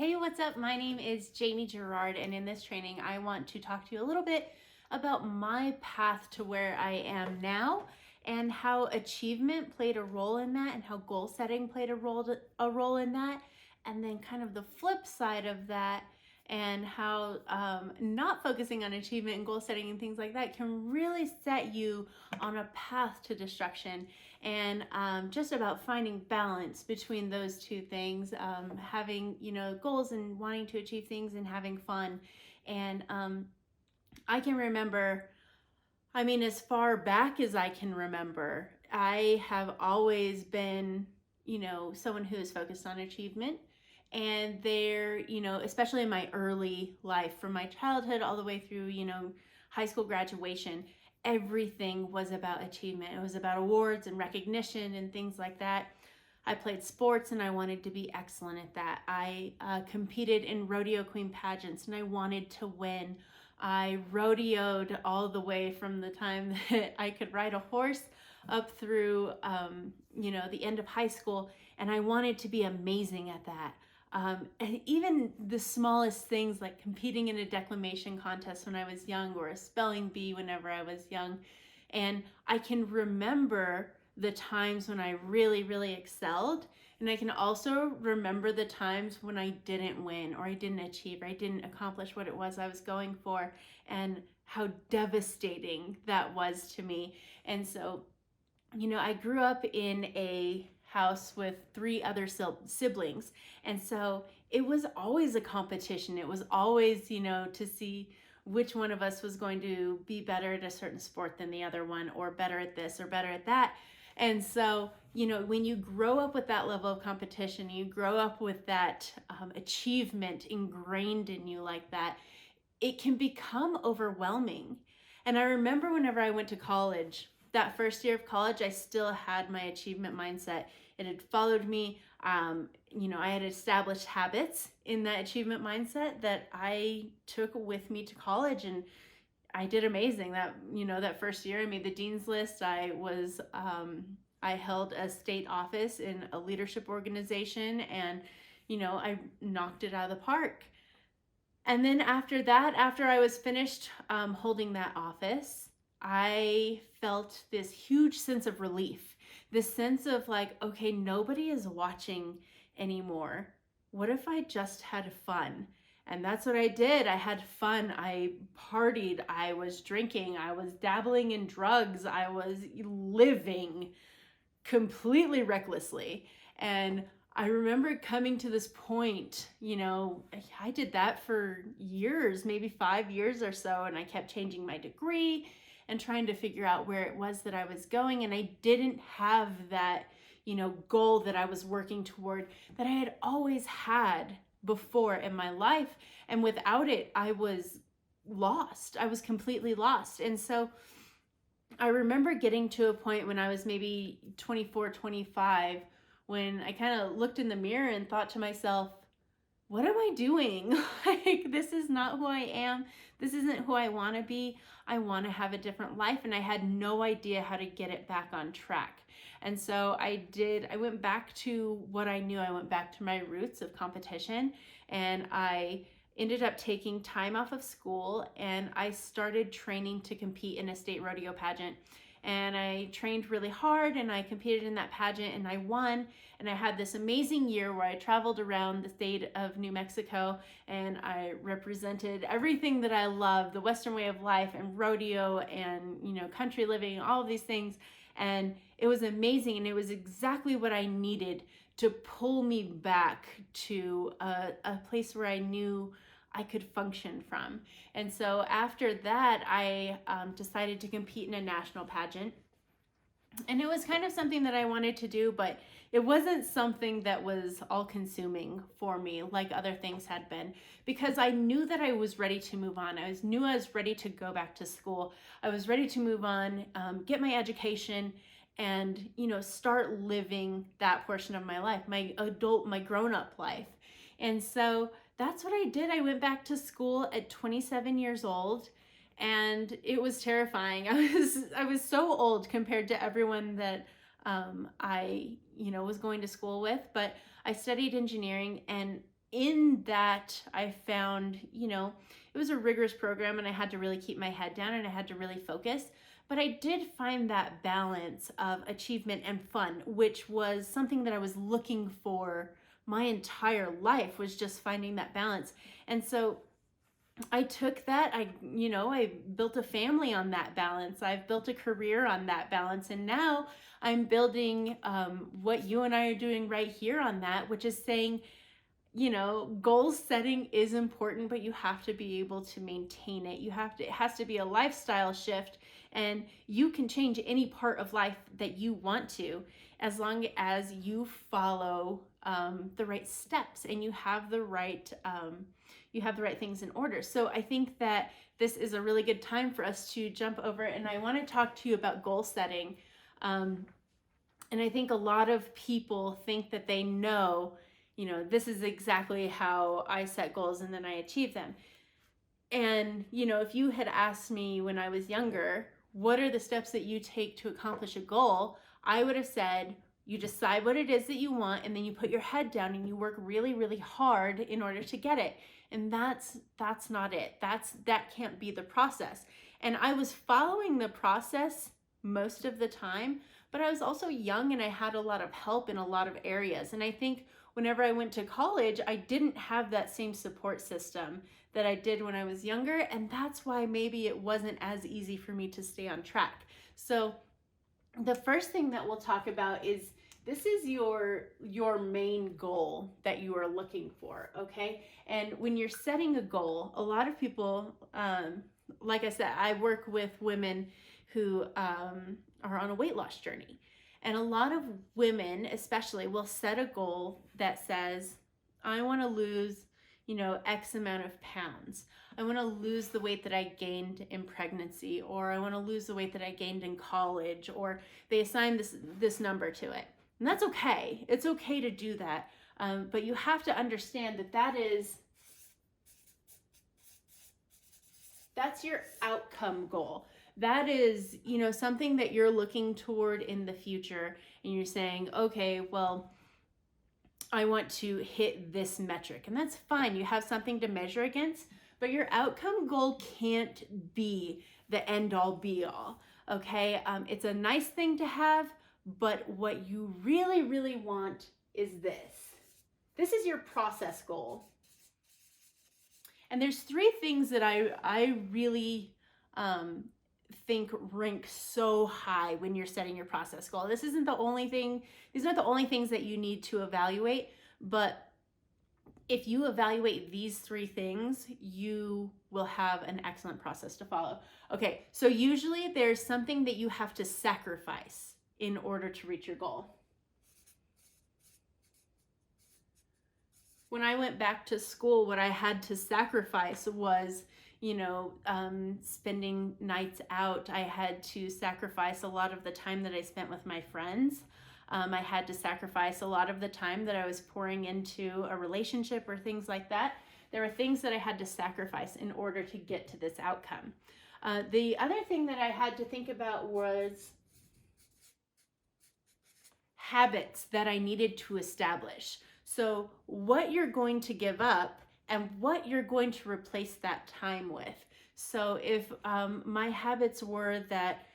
Hey, what's up? My name is Jamie Gerard, and in this training, I want to talk to you a little bit about my path to where I am now and how achievement played a role in that and how goal setting played a role in that, and then kind of the flip side of that and how not focusing on achievement and goal setting and things like that can really set you on a path to destruction, and just about finding balance between those two things, having goals and wanting to achieve things and having fun. And I can remember, as far back as I can remember, I have always been someone who is focused on achievement. And there, especially in my early life, from my childhood all the way through high school graduation, everything was about achievement. It was about awards and recognition and things like that. I played sports and I wanted to be excellent at that. I competed in rodeo queen pageants and I wanted to win. I rodeoed all the way from the time that I could ride a horse up through the end of high school, and I wanted to be amazing at that. And even the smallest things, like competing in a declamation contest when I was young, or a spelling bee whenever I was young. And I can remember the times when I really, really excelled. And I can also remember the times when I didn't win, or I didn't achieve, or I didn't accomplish what it was I was going for, and how devastating that was to me. And so, I grew up in a house with 3 other siblings. And so it was always a competition. It was always, to see which one of us was going to be better at a certain sport than the other one, or better at this or better at that. And so, when you grow up with that level of competition, you grow up with that achievement ingrained in you like that, it can become overwhelming. And I remember whenever I went to college, that first year of college, I still had my achievement mindset. It had followed me. I had established habits in that achievement mindset that I took with me to college, and I did amazing. That first year, I made the dean's list. I held a state office in a leadership organization, and I knocked it out of the park. And then after that, after I was finished holding that office, I felt this huge sense of relief, this sense of like, okay, nobody is watching anymore. What if I just had fun? And that's what I did. I had fun. I partied. I was drinking. I was dabbling in drugs. I was living completely recklessly. And I remember coming to this point, I did that for years, maybe 5 years or so, and I kept changing my degree and trying to figure out where it was that I was going. And I didn't have that, goal that I was working toward that I had always had before in my life. And without it, I was lost. I was completely lost. And so I remember getting to a point when I was maybe 24, 25, when I kind of looked in the mirror and thought to myself, what am I doing? Like, this is not who I am. This isn't who I want to be. I want to have a different life. And I had no idea how to get it back on track. And so I went back to what I knew. I went back to my roots of competition, and I ended up taking time off of school, and I started training to compete in a state rodeo pageant. And I trained really hard, and I competed in that pageant, and I won. And I had this amazing year where I traveled around the state of New Mexico, and I represented everything that I love, the Western way of life and rodeo and, country living, all of these things. And it was amazing, and it was exactly what I needed to pull me back to a place where I knew I could function from. And so after that, I decided to compete in a national pageant. And it was kind of something that I wanted to do, but it wasn't something that was all consuming for me like other things had been, because I knew that I was ready to move on. I was ready to go back to school. I was ready to move on, get my education, and, start living that portion of my life, my grown-up life. And so that's what I did. I went back to school at 27 years old, and it was terrifying. I was so old compared to everyone that I was going to school with, but I studied engineering, and in that, I found, it was a rigorous program and I had to really keep my head down and I had to really focus. But I did find that balance of achievement and fun, which was something that I was looking for my entire life, was just finding that balance. And so I took that, I built a family on that balance. I've built a career on that balance. And now I'm building what you and I are doing right here on that, which is saying, goal setting is important, but you have to be able to maintain it. It has to be a lifestyle shift, and you can change any part of life that you want to, as long as you follow the right steps and you have the right things in order. So I think that this is a really good time for us to jump over, and I want to talk to you about goal setting. And I think a lot of people think that they know, this is exactly how I set goals and then I achieve them. And, if you had asked me when I was younger, what are the steps that you take to accomplish a goal? I would have said, you decide what it is that you want, and then you put your head down and you work really, really hard in order to get it. And that's not it. That can't be the process. And I was following the process most of the time, but I was also young and I had a lot of help in a lot of areas. And I think whenever I went to college, I didn't have that same support system that I did when I was younger. And that's why maybe it wasn't as easy for me to stay on track. So the first thing that we'll talk about is, this is your main goal that you are looking for, okay? And when you're setting a goal, a lot of people, like I said, I work with women who are on a weight loss journey. And a lot of women, especially, will set a goal that says, I want to lose, X amount of pounds. I want to lose the weight that I gained in pregnancy, or I want to lose the weight that I gained in college, or they assign this number to it. And that's okay. It's okay to do that. But you have to understand that that's your outcome goal. That is, something that you're looking toward in the future, and you're saying, okay, well, I want to hit this metric, and that's fine. You have something to measure against, but your outcome goal can't be the end all be all, okay? It's a nice thing to have, but what you really, really want is this. This is your process goal. And there's three things that I really think rank so high when you're setting your process goal. This isn't the only thing. These aren't the only things that you need to evaluate, but if you evaluate these three things, you will have an excellent process to follow. Okay, so usually there's something that you have to sacrifice in order to reach your goal. When I went back to school, what I had to sacrifice was, spending nights out. I had to sacrifice a lot of the time that I spent with my friends. I had to sacrifice a lot of the time that I was pouring into a relationship or things like that. There were things that I had to sacrifice in order to get to this outcome. The other thing that I had to think about was habits that I needed to establish. So what you're going to give up and what you're going to replace that time with. So if my habits were that,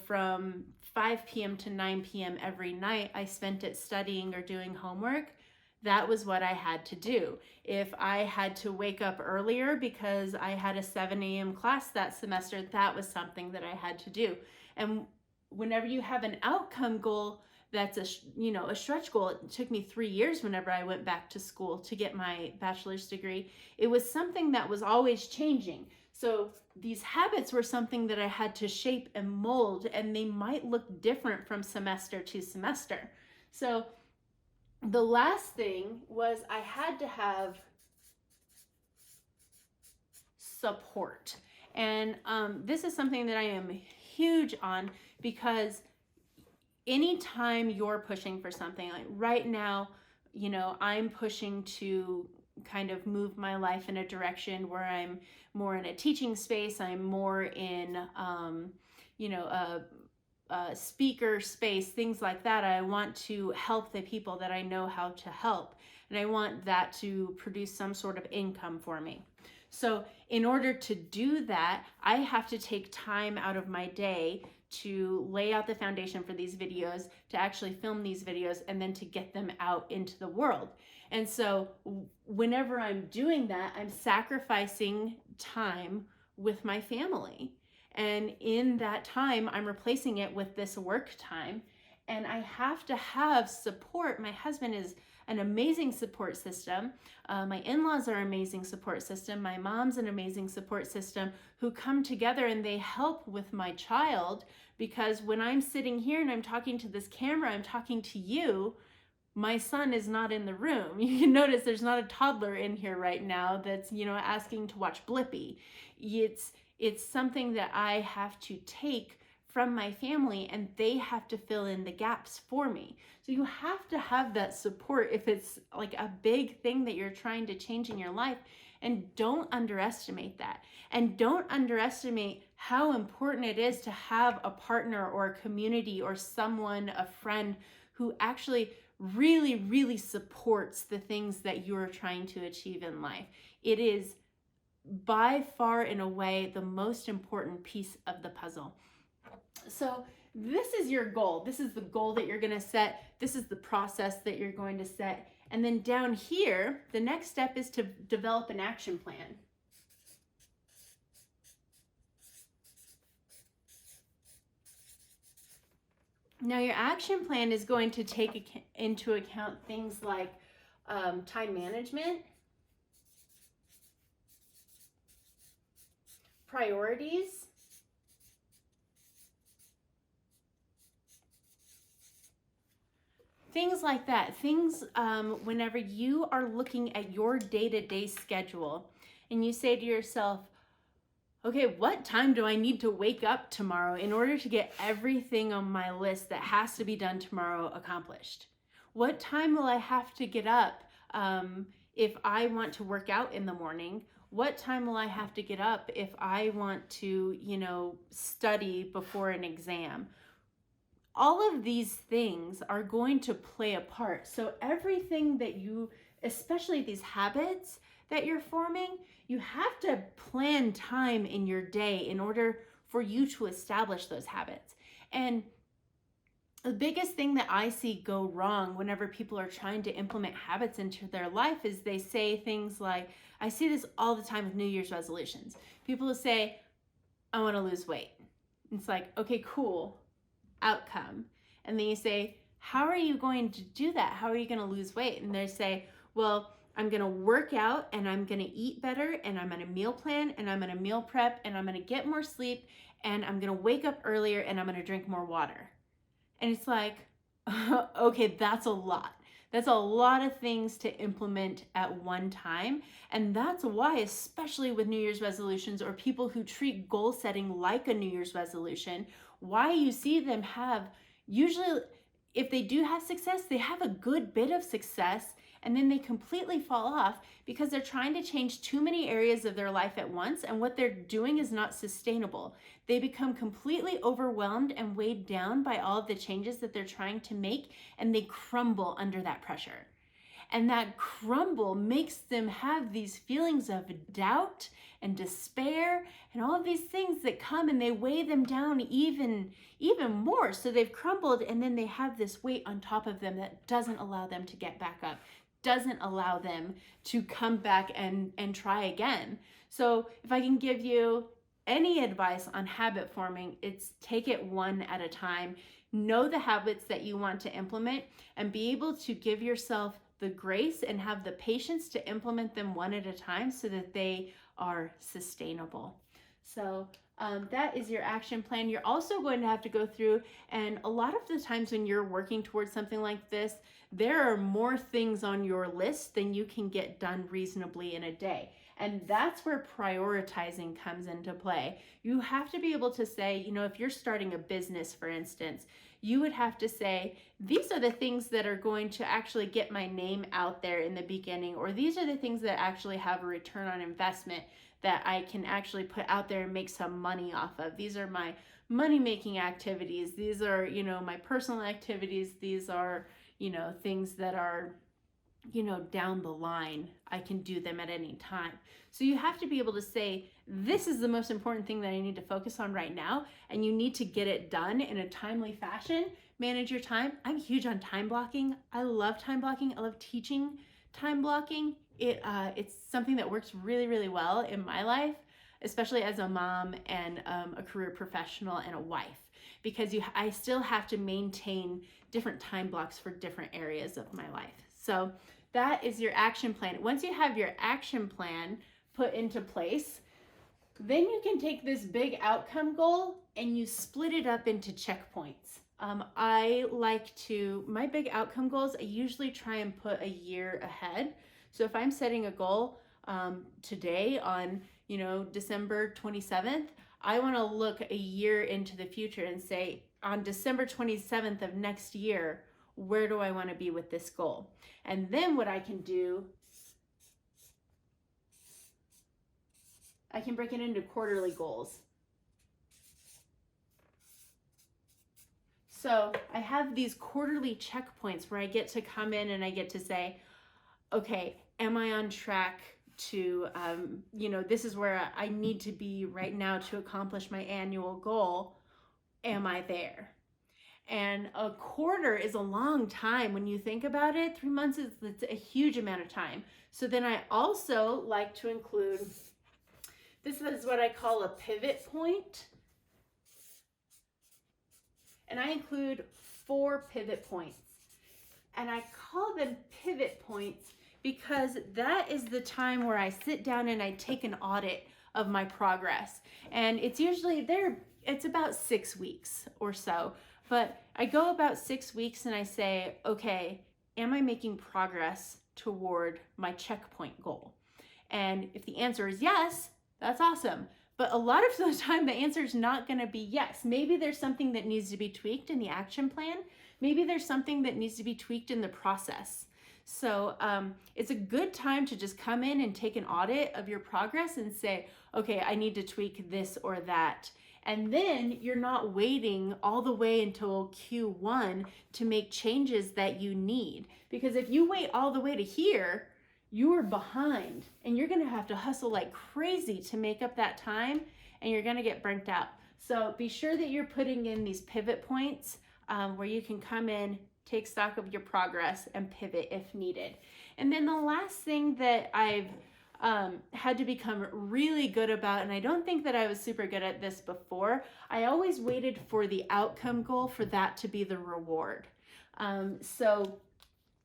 from 5 p.m. to 9 p.m. every night, I spent it studying or doing homework, that was what I had to do. If I had to wake up earlier because I had a 7 a.m. class that semester, that was something that I had to do. And whenever you have an outcome goal, that's a stretch goal. It took me 3 years whenever I went back to school to get my bachelor's degree. It was something that was always changing. So these habits were something that I had to shape and mold, and they might look different from semester to semester. So the last thing was I had to have support. And this is something that I am huge on, because anytime you're pushing for something, like right now, I'm pushing to kind of move my life in a direction where I'm more in a teaching space. I'm more in, a speaker space, things like that. I want to help the people that I know how to help. and I want that to produce some sort of income for me. So in order to do that, I have to take time out of my day to lay out the foundation for these videos, to actually film these videos, and then to get them out into the world. And so whenever I'm doing that, I'm sacrificing time with my family. And in that time, I'm replacing it with this work time. And I have to have support. My husband is an amazing support system. My in-laws are an amazing support system. My mom's an amazing support system, who come together and they help with my child, because when I'm sitting here and I'm talking to this camera, I'm talking to you, my son is not in the room. You can notice there's not a toddler in here right now that's, asking to watch Blippi. It's something that I have to take from my family, and they have to fill in the gaps for me. So you have to have that support if it's like a big thing that you're trying to change in your life. And don't underestimate that. And don't underestimate how important it is to have a partner or a community or someone, a friend, who actually really, really supports the things that you're trying to achieve in life. It is by far and away the most important piece of the puzzle. So this is your goal. This is the goal that you're going to set. This is the process that you're going to set. And then down here, the next step is to develop an action plan. Now, your action plan is going to take into account things like time management, priorities, things like that. Things whenever you are looking at your day-to-day schedule and you say to yourself, okay, what time do I need to wake up tomorrow in order to get everything on my list that has to be done tomorrow accomplished? What time will I have to get up if I want to work out in the morning? What time will I have to get up if I want to, study before an exam? All of these things are going to play a part. So everything that you, especially these habits that you're forming, you have to plan time in your day in order for you to establish those habits. And the biggest thing that I see go wrong whenever people are trying to implement habits into their life is they say things like, I see this all the time with New Year's resolutions. People will say, I want to lose weight. It's like, okay, cool, outcome. And then you say, how are you going to do that? How are you going to lose weight? And they say, well, I'm going to work out and I'm going to eat better and I'm going to meal plan and I'm going to meal prep and I'm going to get more sleep and I'm going to wake up earlier and I'm going to drink more water. And it's like, okay, that's a lot. That's a lot of things to implement at one time. And that's why, especially with New Year's resolutions or people who treat goal setting like a New Year's resolution, why you see them have, usually if they do have success, they have a good bit of success and then they completely fall off because they're trying to change too many areas of their life at once, and what they're doing is not sustainable. They become completely overwhelmed and weighed down by all of the changes that they're trying to make, and they crumble under that pressure. And that crumble makes them have these feelings of doubt and despair and all of these things that come and they weigh them down even more. So they've crumbled and then they have this weight on top of them that doesn't allow them to get back up, doesn't allow them to come back and try again. So if I can give you any advice on habit forming, it's take it one at a time. Know the habits that you want to implement and be able to give yourself the grace and have the patience to implement them one at a time so that they are sustainable. So that is your action plan. You're also going to have to go through, and a lot of the times when you're working towards something like this, there are more things on your list than you can get done reasonably in a day. And that's where prioritizing comes into play. You have to be able to say, if you're starting a business, for instance, you would have to say, these are the things that are going to actually get my name out there in the beginning, or these are the things that actually have a return on investment that I can actually put out there and make some money off of. These are my money-making activities. These are, my personal activities. These are, things that are down the line, I can do them at any time. So you have to be able to say, this is the most important thing that I need to focus on right now, and you need to get it done in a timely fashion. Manage your time. I'm huge on time blocking. I love time blocking. I love teaching time blocking. It's something that works really, really well in my life, especially as a mom and a career professional and a wife, because I still have to maintain different time blocks for different areas of my life. So that is your action plan. Once you have your action plan put into place, then you can take this big outcome goal and you split it up into checkpoints. My big outcome goals, I usually try and put a year ahead. So if I'm setting a goal today on, December 27th, I want to look a year into the future and say, on December 27th of next year, where do I want to be with this goal? And then what I can do, I can break it into quarterly goals. So I have these quarterly checkpoints where I get to come in and I get to say, okay, am I on track to, this is where I need to be right now to accomplish my annual goal. Am I there? And a quarter is a long time when you think about it. 3 months is a huge amount of time. So then I also like to include, this is what I call a pivot point. And I include 4 pivot points. And I call them pivot points because that is the time where I sit down and I take an audit of my progress. And it's usually it's about 6 weeks or so. But I go about 6 weeks and I say, okay, am I making progress toward my checkpoint goal? And if the answer is yes, that's awesome. But a lot of the time, the answer is not going to be yes. Maybe there's something that needs to be tweaked in the action plan. Maybe there's something that needs to be tweaked in the process. So it's a good time to just come in and take an audit of your progress and say, okay, I need to tweak this or that. And then you're not waiting all the way until Q1 to make changes that you need. Because if you wait all the way to here, you are behind and you're gonna have to hustle like crazy to make up that time, and you're gonna get burnt out. So be sure that you're putting in these pivot points where you can come in, take stock of your progress, and pivot if needed. And then the last thing that I've had to become really good about, and I don't think that I was super good at this before, I always waited for the outcome goal for that to be the reward. So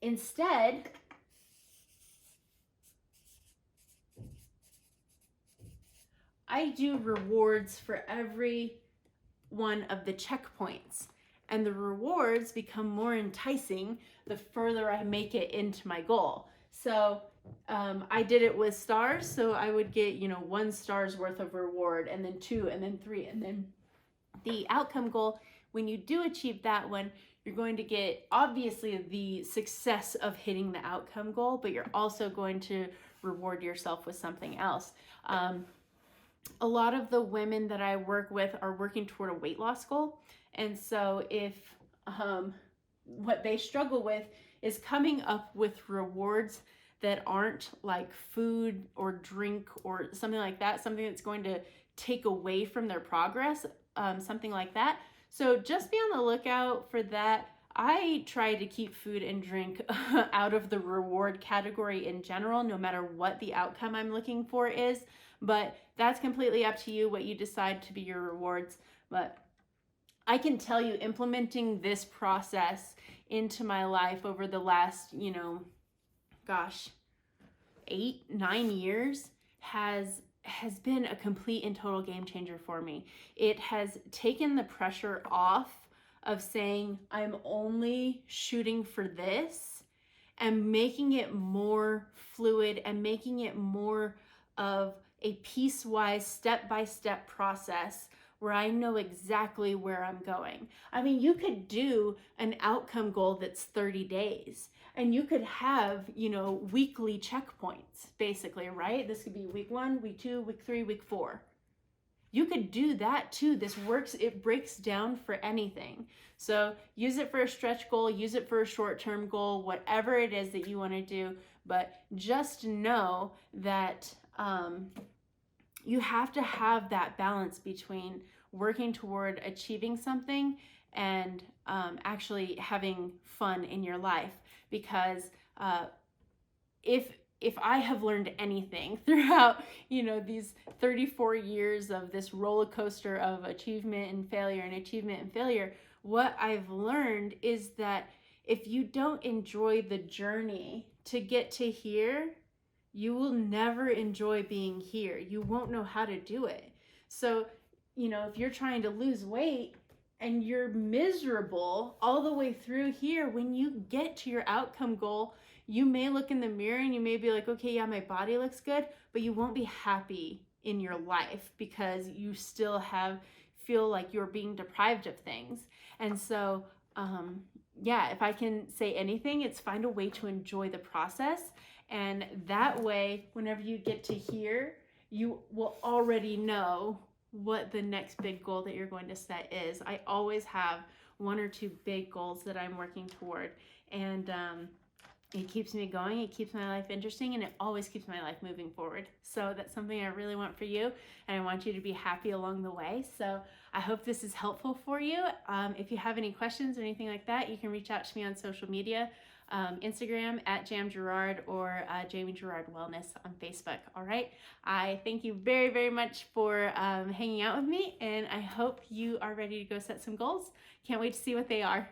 instead, I do rewards for every one of the checkpoints. And the rewards become more enticing the further I make it into my goal. So I did it with stars. So I would get, 1 star's worth of reward, and then 2, and then 3. And then the outcome goal, when you do achieve that one, you're going to get obviously the success of hitting the outcome goal, but you're also going to reward yourself with something else. A lot of the women that I work with are working toward a weight loss goal. And so if what they struggle with is coming up with rewards that aren't like food or drink or something like that, something that's going to take away from their progress, something like that. So just be on the lookout for that. I try to keep food and drink out of the reward category in general, no matter what the outcome I'm looking for is. But that's completely up to you what you decide to be your rewards. But I can tell you, implementing this process into my life over the last, 8-9 years has been a complete and total game changer for me. It has taken the pressure off of saying I'm only shooting for this, and making it more fluid and making it more of a piecewise, step-by-step process where I know exactly where I'm going. I mean, you could do an outcome goal that's 30 days, and you could have, weekly checkpoints, basically, right? This could be week 1, week 2, week 3, week 4. you could do that too. This works, it breaks down for anything. So use it for a stretch goal, use it for a short-term goal, whatever it is that you want to do. But just know that you have to have that balance between working toward achieving something and actually having fun in your life. Because if I have learned anything throughout, these 34 years of this roller coaster of achievement and failure, what I've learned is that if you don't enjoy the journey to get to here, you will never enjoy being here. You won't know how to do it. So, if you're trying to lose weight and you're miserable all the way through here, when you get to your outcome goal, you may look in the mirror and you may be like, okay, yeah, my body looks good, but you won't be happy in your life because you still feel like you're being deprived of things. And so, if I can say anything, it's find a way to enjoy the process. And that way, whenever you get to here, you will already know what the next big goal that you're going to set is. I always have one or two big goals that I'm working toward. And it keeps me going, it keeps my life interesting, and it always keeps my life moving forward. So that's something I really want for you, and I want you to be happy along the way. So I hope this is helpful for you. If you have any questions or anything like that, you can reach out to me on social media, Instagram at Jam Gerard or Jamie Gerard Wellness on Facebook. All right. I thank you very, very much for hanging out with me, and I hope you are ready to go set some goals. Can't wait to see what they are.